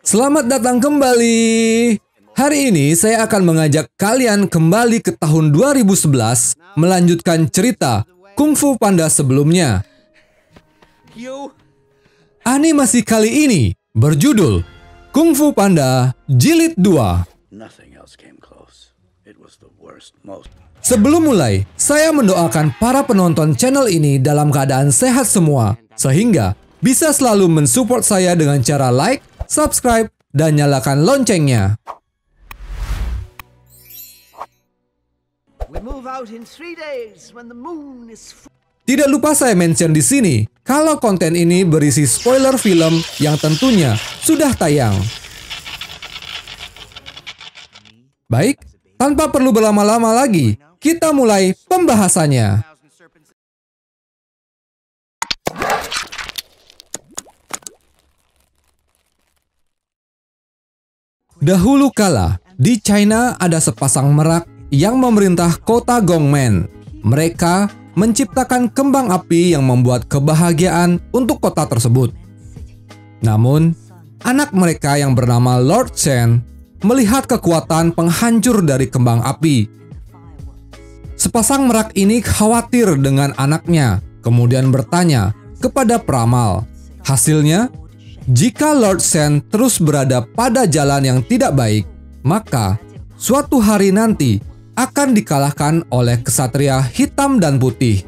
Selamat datang kembali. Hari ini saya akan mengajak kalian kembali ke tahun 2011 melanjutkan cerita Kung Fu Panda sebelumnya. Animasi kali ini berjudul Kung Fu Panda Jilid 2. Sebelum mulai, saya mendoakan para penonton channel ini dalam keadaan sehat semua, sehingga bisa selalu mensupport saya dengan cara like, subscribe, dan nyalakan loncengnya. Tidak lupa saya mention di sini kalau konten ini berisi spoiler film yang tentunya sudah tayang. Baik, tanpa perlu berlama-lama lagi, kita mulai pembahasannya. Dahulu kala, di China ada sepasang merak yang memerintah kota Gongmen. Mereka menciptakan kembang api yang membuat kebahagiaan untuk kota tersebut. Namun, anak mereka yang bernama Lord Shen melihat kekuatan penghancur dari kembang api. Sepasang merak ini khawatir dengan anaknya, kemudian bertanya kepada peramal. Hasilnya, jika Lord Shen terus berada pada jalan yang tidak baik, maka suatu hari nanti akan dikalahkan oleh kesatria hitam dan putih.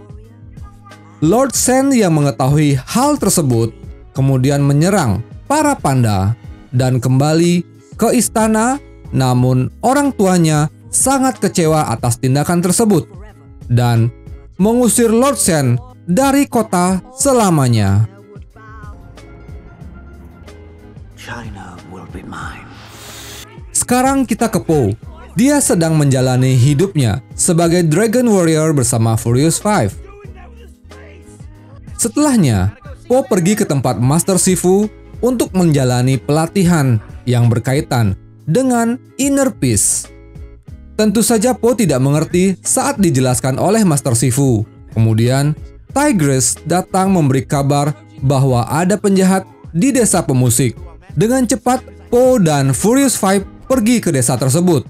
Lord Shen yang mengetahui hal tersebut kemudian menyerang para panda dan kembali ke istana, namun orang tuanya sangat kecewa atas tindakan tersebut dan mengusir Lord Shen dari kota selamanya. Sekarang kita ke Po. Dia sedang menjalani hidupnya sebagai Dragon Warrior bersama Furious 5. Setelahnya, Po pergi ke tempat Master Shifu untuk menjalani pelatihan yang berkaitan dengan Inner Peace. Tentu saja Po tidak mengerti saat dijelaskan oleh Master Shifu. Kemudian, Tigress datang memberi kabar bahwa ada penjahat di desa pemusik. Dengan cepat, Po dan Furious 5 pergi ke desa tersebut.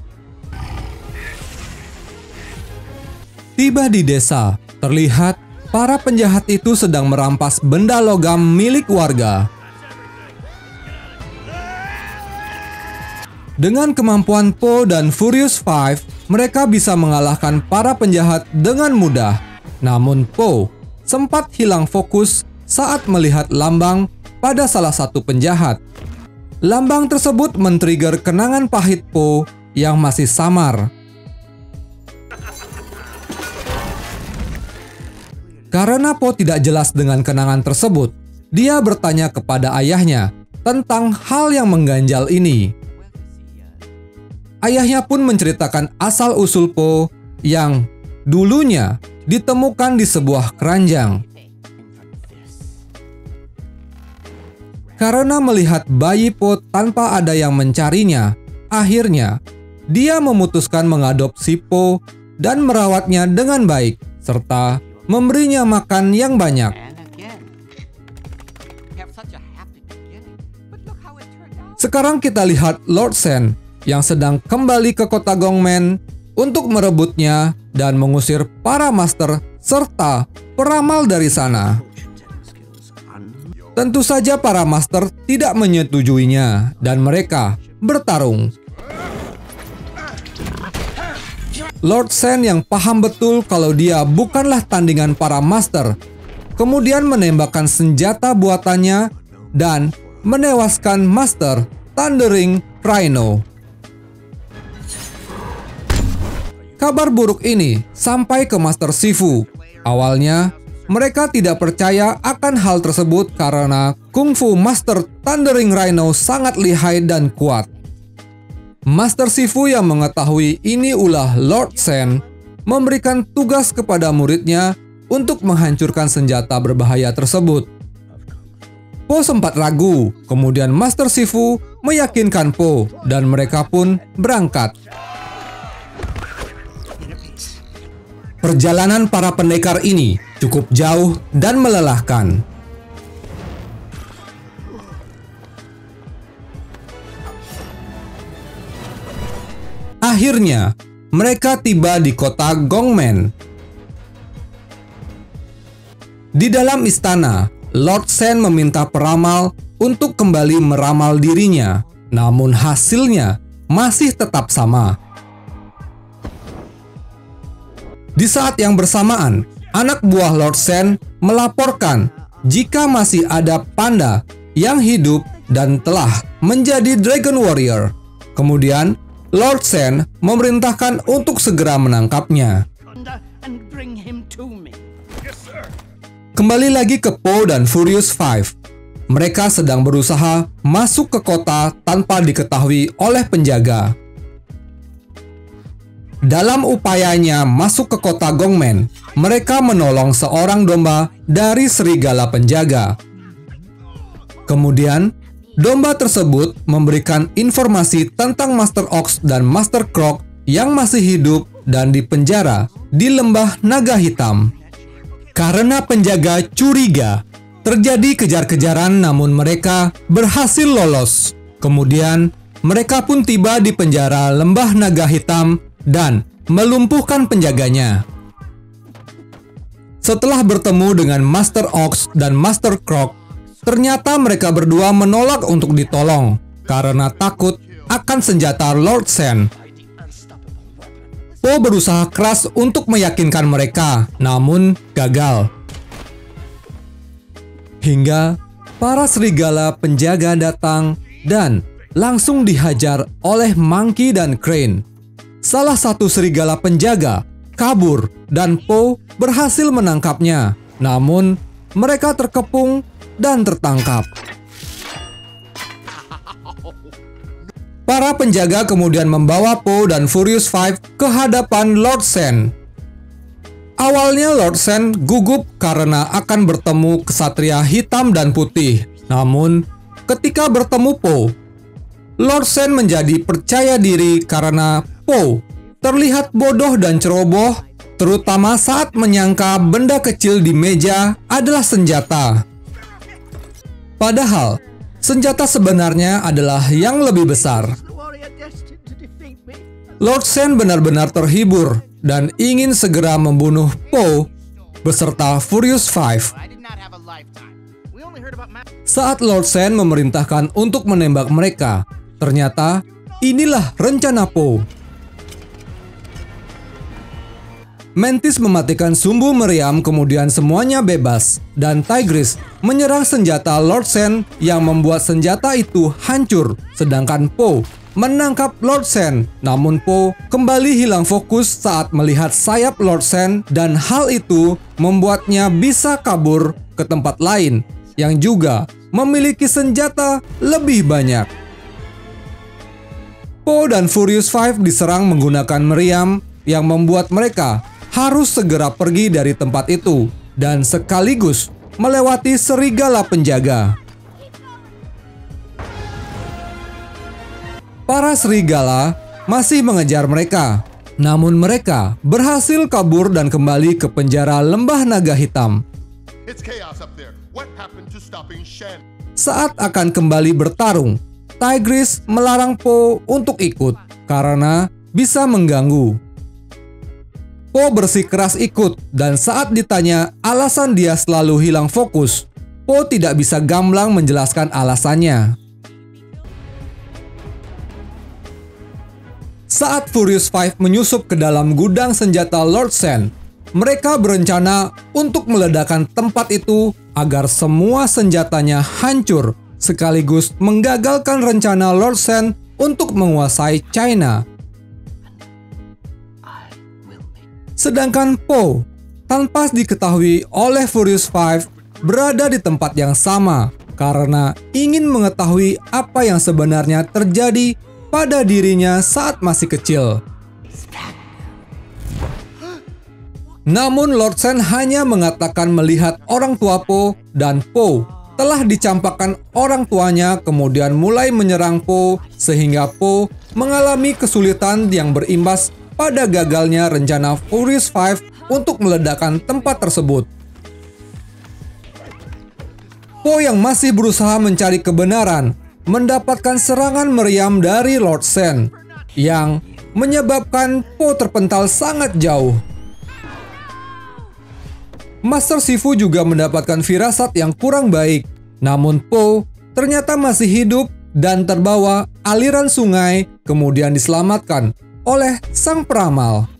Tiba di desa, terlihat para penjahat itu sedang merampas benda logam milik warga. Dengan kemampuan Po dan Furious 5, mereka bisa mengalahkan para penjahat dengan mudah. Namun Po sempat hilang fokus saat melihat lambang pada salah satu penjahat. Lambang tersebut men-trigger kenangan pahit Po yang masih samar. Karena Po tidak jelas dengan kenangan tersebut, dia bertanya kepada ayahnya tentang hal yang mengganjal ini. Ayahnya pun menceritakan asal-usul Po yang dulunya ditemukan di sebuah keranjang. Karena melihat bayi Po tanpa ada yang mencarinya, akhirnya dia memutuskan mengadopsi Po dan merawatnya dengan baik, serta memberinya makan yang banyak. Sekarang kita lihat Lord Shen yang sedang kembali ke kota Gongmen untuk merebutnya dan mengusir para master serta peramal dari sana. Tentu saja para master tidak menyetujuinya dan mereka bertarung. Lord Shen yang paham betul kalau dia bukanlah tandingan para master, kemudian menembakkan senjata buatannya dan menewaskan Master Thundering Rhino. Kabar buruk ini sampai ke Master Shifu. Awalnya, mereka tidak percaya akan hal tersebut karena Kung Fu Master Thundering Rhino sangat lihai dan kuat. Master Shifu yang mengetahui ini ulah Lord Shen memberikan tugas kepada muridnya untuk menghancurkan senjata berbahaya tersebut. Po sempat ragu, kemudian Master Shifu meyakinkan Po dan mereka pun berangkat. Perjalanan para pendekar ini cukup jauh dan melelahkan. Akhirnya, mereka tiba di kota Gongmen. Di dalam istana, Lord Sen meminta peramal untuk kembali meramal dirinya, namun hasilnya masih tetap sama. Di saat yang bersamaan, anak buah Lord Sen melaporkan jika masih ada panda yang hidup dan telah menjadi Dragon Warrior. Kemudian, Lord Sen memerintahkan untuk segera menangkapnya. Kembali lagi ke Po dan Furious Five. Mereka sedang berusaha masuk ke kota tanpa diketahui oleh penjaga. Dalam upayanya masuk ke kota Gongmen, mereka menolong seorang domba dari serigala penjaga. Kemudian, domba tersebut memberikan informasi tentang Master Ox dan Master Croc yang masih hidup dan dipenjara di lembah naga hitam. Karena penjaga curiga, terjadi kejar-kejaran namun mereka berhasil lolos. Kemudian, mereka pun tiba di penjara lembah naga hitam dan melumpuhkan penjaganya. Setelah bertemu dengan Master Ox dan Master Croc, ternyata mereka berdua menolak untuk ditolong karena takut akan senjata Lord Sen. Po berusaha keras untuk meyakinkan mereka, namun gagal. Hingga para serigala penjaga datang dan langsung dihajar oleh Monkey dan Crane. Salah satu serigala penjaga kabur dan Po berhasil menangkapnya, namun mereka terkepung dan tertangkap. Para penjaga kemudian membawa Po dan Furious Five ke hadapan Lord Sen. Awalnya Lord Sen gugup karena akan bertemu kesatria hitam dan putih. Namun, ketika bertemu Po, Lord Sen menjadi percaya diri karena Po terlihat bodoh dan ceroboh, terutama saat menyangka benda kecil di meja adalah senjata. Padahal, senjata sebenarnya adalah yang lebih besar. Lord Sen benar-benar terhibur dan ingin segera membunuh Po beserta Furious Five. Saat Lord Sen memerintahkan untuk menembak mereka, ternyata inilah rencana Po. Mantis mematikan sumbu meriam, kemudian semuanya bebas, dan Tigris menyerang senjata Lord Sen yang membuat senjata itu hancur, sedangkan Po menangkap Lord Sen. Namun Po kembali hilang fokus saat melihat sayap Lord Sen, dan hal itu membuatnya bisa kabur ke tempat lain yang juga memiliki senjata lebih banyak. Po dan Furious Five diserang menggunakan meriam yang membuat mereka harus segera pergi dari tempat itu dan sekaligus melewati serigala penjaga. Para serigala masih mengejar mereka, namun mereka berhasil kabur dan kembali ke penjara lembah naga hitam. Saat akan kembali bertarung, Tigris melarang Po untuk ikut karena bisa mengganggu. Po bersikeras ikut, dan saat ditanya alasan dia selalu hilang fokus, Po tidak bisa gamblang menjelaskan alasannya. Saat Furious Five menyusup ke dalam gudang senjata Lord Sen, mereka berencana untuk meledakkan tempat itu agar semua senjatanya hancur, sekaligus menggagalkan rencana Lord Sen untuk menguasai China. Sedangkan Po, tanpa diketahui oleh Furious Five, berada di tempat yang sama karena ingin mengetahui apa yang sebenarnya terjadi pada dirinya saat masih kecil. Namun Lord Sen hanya mengatakan melihat orang tua Po, dan Po telah dicampakkan orang tuanya, kemudian mulai menyerang Po sehingga Po mengalami kesulitan yang berimbas pada gagalnya rencana Furious Five untuk meledakkan tempat tersebut. Po yang masih berusaha mencari kebenaran mendapatkan serangan meriam dari Lord Sen yang menyebabkan Po terpental sangat jauh. Master Shifu juga mendapatkan firasat yang kurang baik, namun Po ternyata masih hidup dan terbawa aliran sungai, kemudian diselamatkan oleh sang peramal.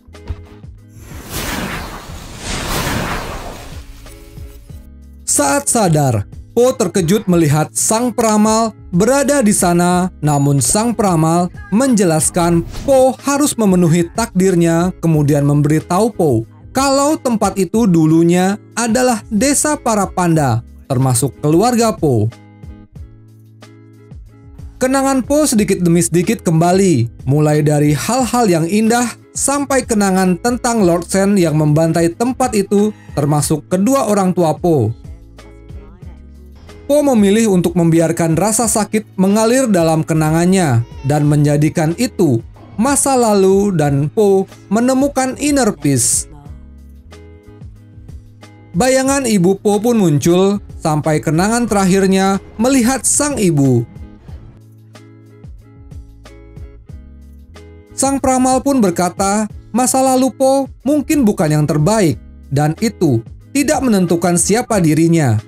Saat sadar, Po terkejut melihat sang peramal berada di sana, namun sang peramal menjelaskan Po harus memenuhi takdirnya, kemudian memberitahu Po kalau tempat itu dulunya adalah desa para panda, termasuk keluarga Po. Kenangan Po sedikit demi sedikit kembali, mulai dari hal-hal yang indah sampai kenangan tentang Lord Sen yang membantai tempat itu, termasuk kedua orang tua Po. Po memilih untuk membiarkan rasa sakit mengalir dalam kenangannya dan menjadikan itu masa lalu, dan Po menemukan inner peace. Bayangan ibu Po pun muncul sampai kenangan terakhirnya melihat sang ibu. Sang peramal pun berkata, masa lalu Po mungkin bukan yang terbaik, dan itu tidak menentukan siapa dirinya.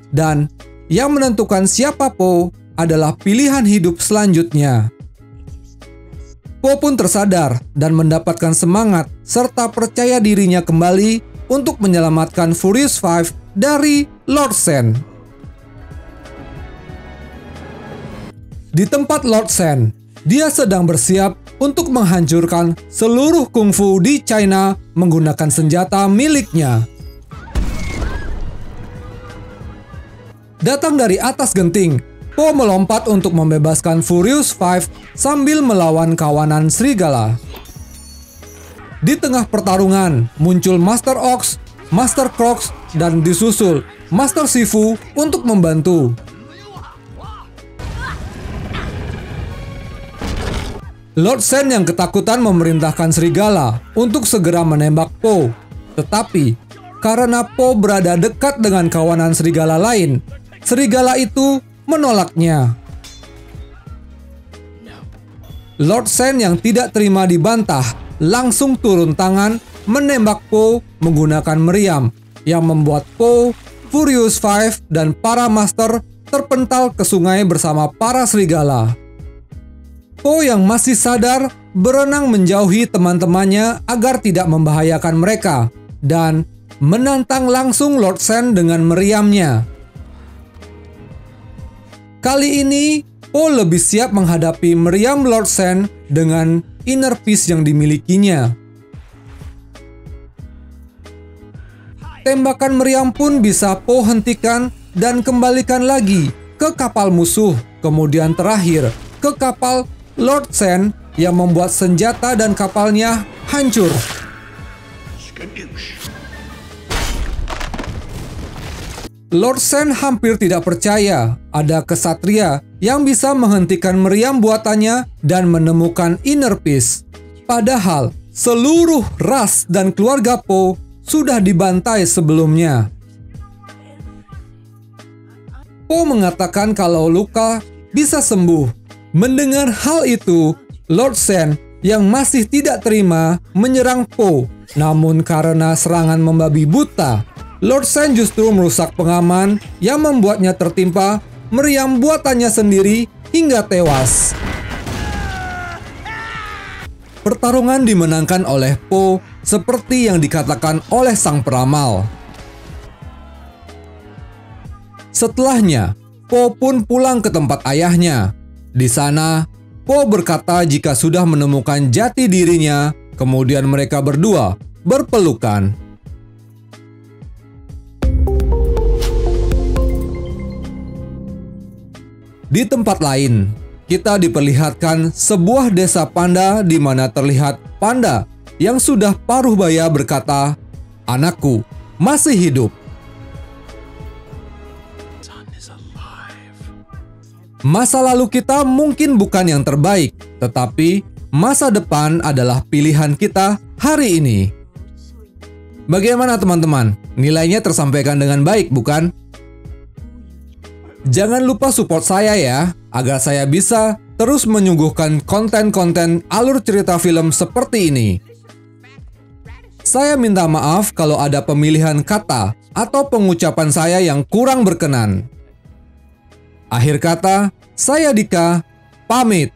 Dan yang menentukan siapa Po adalah pilihan hidup selanjutnya. Po pun tersadar dan mendapatkan semangat serta percaya dirinya kembali untuk menyelamatkan Furious Five dari Lord Sen. Di tempat Lord Sen, dia sedang bersiap untuk menghancurkan seluruh kungfu di China menggunakan senjata miliknya. Datang dari atas genting, Po melompat untuk membebaskan Furious Five sambil melawan kawanan serigala. Di tengah pertarungan, muncul Master Ox, Master Crocs, dan disusul Master Shifu untuk membantu. Lord Sen yang ketakutan memerintahkan serigala untuk segera menembak Po. Tetapi, karena Po berada dekat dengan kawanan serigala lain, serigala itu menolaknya. Lord Sen yang tidak terima dibantah, langsung turun tangan menembak Po menggunakan meriam yang membuat Po, Furious Five, dan para master terpental ke sungai bersama para serigala. Po yang masih sadar berenang menjauhi teman-temannya agar tidak membahayakan mereka dan menantang langsung Lord Sen dengan meriamnya. Kali ini Po lebih siap menghadapi meriam Lord Sen dengan inner peace yang dimilikinya. Tembakan meriam pun bisa Po hentikan dan kembalikan lagi ke kapal musuh, kemudian terakhir ke kapal Lord Sen yang membuat senjata dan kapalnya hancur. Lord Sen hampir tidak percaya ada kesatria yang bisa menghentikan meriam buatannya dan menemukan inner peace. Padahal seluruh ras dan keluarga Po sudah dibantai sebelumnya. Po mengatakan kalau luka bisa sembuh. Mendengar hal itu, Lord Sen yang masih tidak terima menyerang Po. Namun karena serangan membabi buta, Lord Sen justru merusak pengaman yang membuatnya tertimpa meriam buatannya sendiri hingga tewas. Pertarungan dimenangkan oleh Po seperti yang dikatakan oleh sang peramal. Setelahnya, Po pun pulang ke tempat ayahnya. Di sana, Po berkata jika sudah menemukan jati dirinya, kemudian mereka berdua berpelukan. Di tempat lain, kita diperlihatkan sebuah desa panda di mana terlihat panda yang sudah paruh baya berkata, "Anakku masih hidup." Masa lalu kita mungkin bukan yang terbaik, tetapi masa depan adalah pilihan kita hari ini. Bagaimana teman-teman? Nilainya tersampaikan dengan baik, bukan? Jangan lupa support saya ya, agar saya bisa terus menyuguhkan konten-konten alur cerita film seperti ini. Saya minta maaf kalau ada pemilihan kata atau pengucapan saya yang kurang berkenan. Akhir kata, saya Dika, pamit.